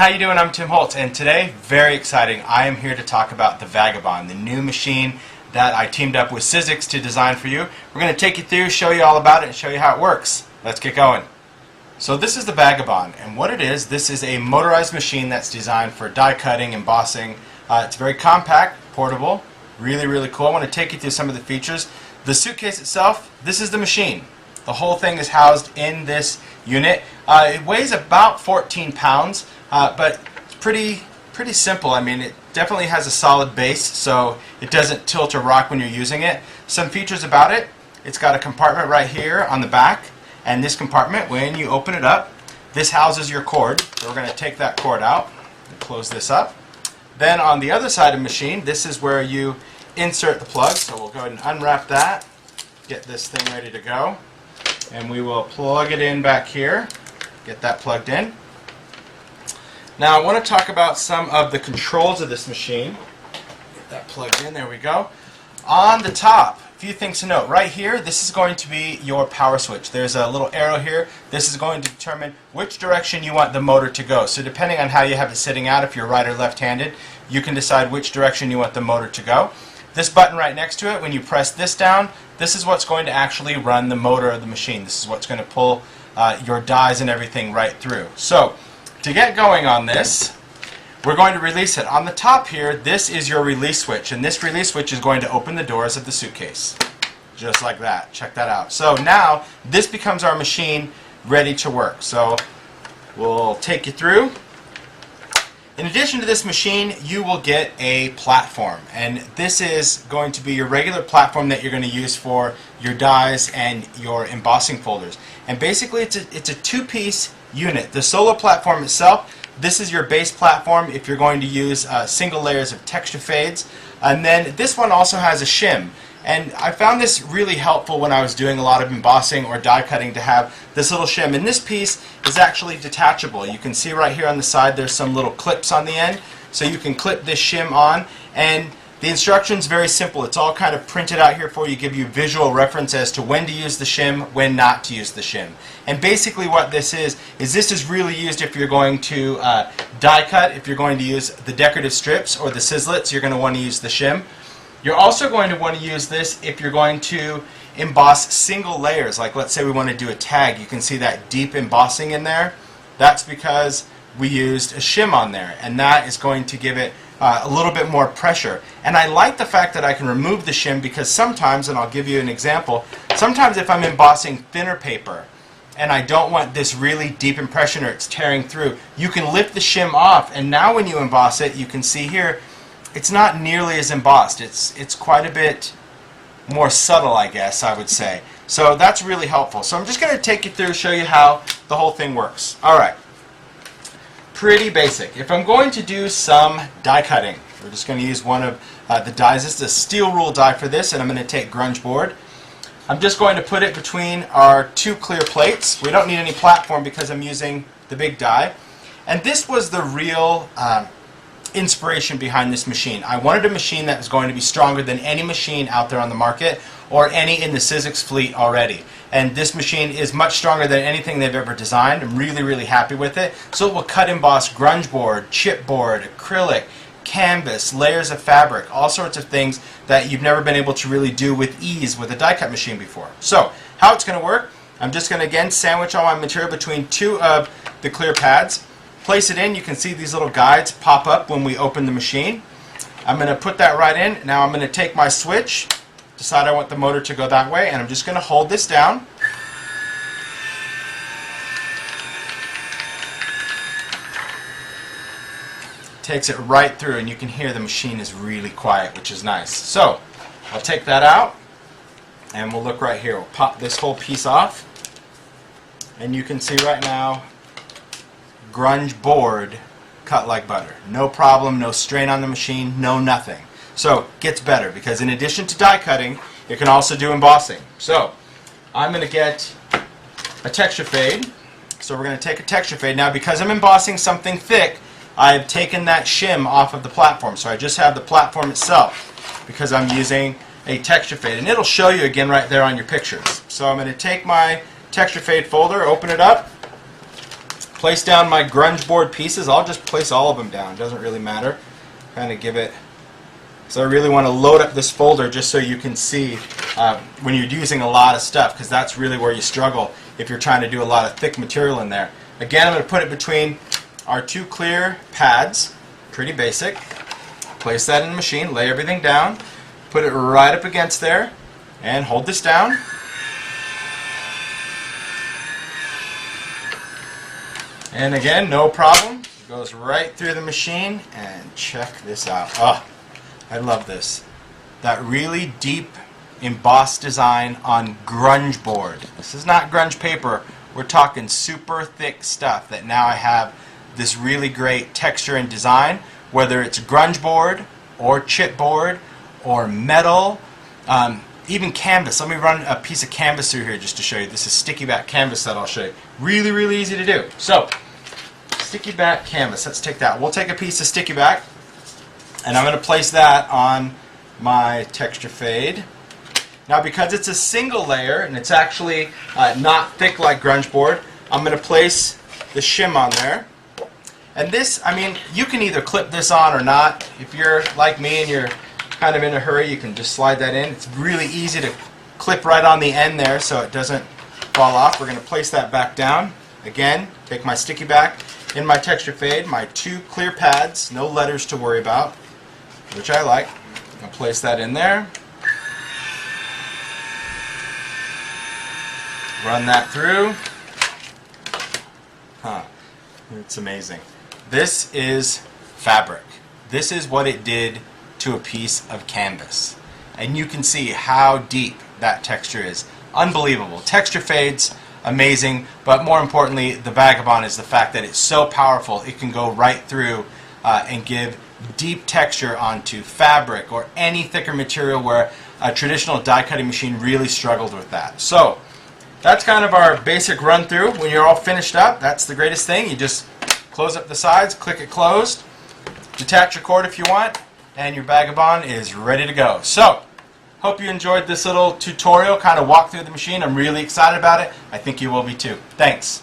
how you doing? I'm Tim Holtz, and today, very exciting, I am here to talk about the Vagabond, the new machine that I teamed up with Sizzix to design for you. We're going to take you through, show you all about it, and show you how it works. Let's get going. So this is the Vagabond, and what it is, this is a motorized machine that's designed for die cutting, embossing. It's very compact, portable, really cool. I want to take you through some of the features. The suitcase itself, this is the machine. The whole thing is housed in this unit. It weighs about 14 pounds, but it's pretty simple. I mean, it definitely has a solid base, so it doesn't tilt or rock when you're using it. Some features about it, it's got a compartment right here on the back, and this compartment, when you open it up, this houses your cord. So we're going to take that cord out and close this up. Then on the other side of the machine, this is where you insert the plug. So we'll go ahead and unwrap that, get this thing ready to go. And we will plug it in back here, get that plugged in. Now I want to talk about some of the controls of this machine. Get that plugged in, there we go. On the top, a few things to note. Right here, this is going to be your power switch. There's a little arrow here. This is going to determine which direction you want the motor to go. So depending on how you have it sitting out, if you're right or left-handed, you can decide which direction you want the motor to go. This button right next to it, when you press this down, this is what's going to actually run the motor of the machine. This is what's going to pull your dies and everything right through. So, to get going on this, we're going to release it. On the top here, this is your release switch, and this release switch is going to open the doors of the suitcase. Just like that. Check that out. So now, this becomes our machine ready to work. So, we'll take you through. In addition to this machine, you will get a platform, and this is going to be your regular platform that you're going to use for your dies and your embossing folders. And basically it's a two-piece unit. The solo platform itself, this is your base platform if you're going to use single layers of texture fades, and then this one also has a shim. And I found this really helpful when I was doing a lot of embossing or die cutting to have this little shim. And this piece is actually detachable. You can see right here on the side there's some little clips on the end. So you can clip this shim on. And the instructions very simple. It's all kind of printed out here for you, give you visual reference as to when to use the shim, when not to use the shim. And basically what this is this is really used if you're going to die cut, if you're going to use the decorative strips or the Sizzix, you're going to want to use the shim. You're also going to want to use this if you're going to emboss single layers. Like let's say we want to do a tag. You can see that deep embossing in there. That's because we used a shim on there, and that is going to give it a little bit more pressure. And I like the fact that I can remove the shim because sometimes, and I'll give you an example, sometimes if I'm embossing thinner paper and I don't want this really deep impression or it's tearing through, you can lift the shim off, and now when you emboss it, you can see here it's not nearly as embossed. It's quite a bit more subtle, I guess I would say. So that's really helpful. So I'm just going to take you through, show you how the whole thing works. Alright. Pretty basic. If I'm going to do some die cutting, we're just going to use one of the dies. This is a steel rule die for this, and I'm going to take grunge board. I'm just going to put it between our two clear plates. We don't need any platform because I'm using the big die. And this was the real inspiration behind this machine. I wanted a machine that was going to be stronger than any machine out there on the market or any in the Sizzix fleet already. And this machine is much stronger than anything they've ever designed. I'm really happy with it. So it will cut emboss grunge board, chipboard, acrylic, canvas, layers of fabric, all sorts of things that you've never been able to really do with ease with a die cut machine before. So how it's going to work, I'm just going to again sandwich all my material between two of the clear pads. Place it in. You can see these little guides pop up when we open the machine. I'm going to put that right in. Now I'm going to take my switch, decide I want the motor to go that way, and I'm just going to hold this down. Takes it right through, and you can hear the machine is really quiet, which is nice. So I'll take that out, and we'll look right here. We'll pop this whole piece off, and you can see right now grunge board cut like butter. No problem, no strain on the machine, no nothing. So, gets better because in addition to die cutting, it can also do embossing. So, I'm going to get a texture fade. So we're going to take a texture fade. Now because I'm embossing something thick, I've taken that shim off of the platform. So I just have the platform itself because I'm using a texture fade. And it'll show you again right there on your pictures. So I'm going to take my texture fade folder, open it up, place down my grunge board pieces. I'll just place all of them down. It doesn't really matter. Kind of give it. So I really want to load up this folder just so you can see when you're using a lot of stuff, because that's really where you struggle if you're trying to do a lot of thick material in there. Again, I'm going to put it between our two clear pads. Pretty basic. Place that in the machine, lay everything down, put it right up against there, and hold this down. And again, no problem. It goes right through the machine, and check this out. Oh, I love this. That really deep embossed design on grunge board. This is not grunge paper. We're talking super thick stuff that now I have this really great texture and design, whether it's grunge board or chipboard or metal, even canvas. Let me run a piece of canvas through here just to show you. This is sticky back canvas that I'll show you. Really, really easy to do. So, sticky back canvas. Let's take that. We'll take a piece of sticky back, and I'm going to place that on my texture fade. Now, because it's a single layer and it's actually not thick like grunge board, I'm going to place the shim on there. And this, I mean, you can either clip this on or not. If you're like me and you're kind of in a hurry, you can just slide that in. It's really easy to clip right on the end there so it doesn't fall off. We're going to place that back down. Again, take my sticky back in my texture fade, my two clear pads, no letters to worry about, which I like. I'll place that in there. Run that through. It's amazing. This is fabric. This is what it did to a piece of canvas. And you can see how deep that texture is. Unbelievable. Texture fades, amazing, but more importantly, the Vagabond is the fact that it's so powerful it can go right through and give deep texture onto fabric or any thicker material where a traditional die cutting machine really struggled with that. So that's kind of our basic run through. When you're all finished up, that's the greatest thing. You just close up the sides, click it closed, detach your cord if you want, and your Vagabond is ready to go. So, hope you enjoyed this little tutorial, kind of walk through the machine. I'm really excited about it. I think you will be too. Thanks.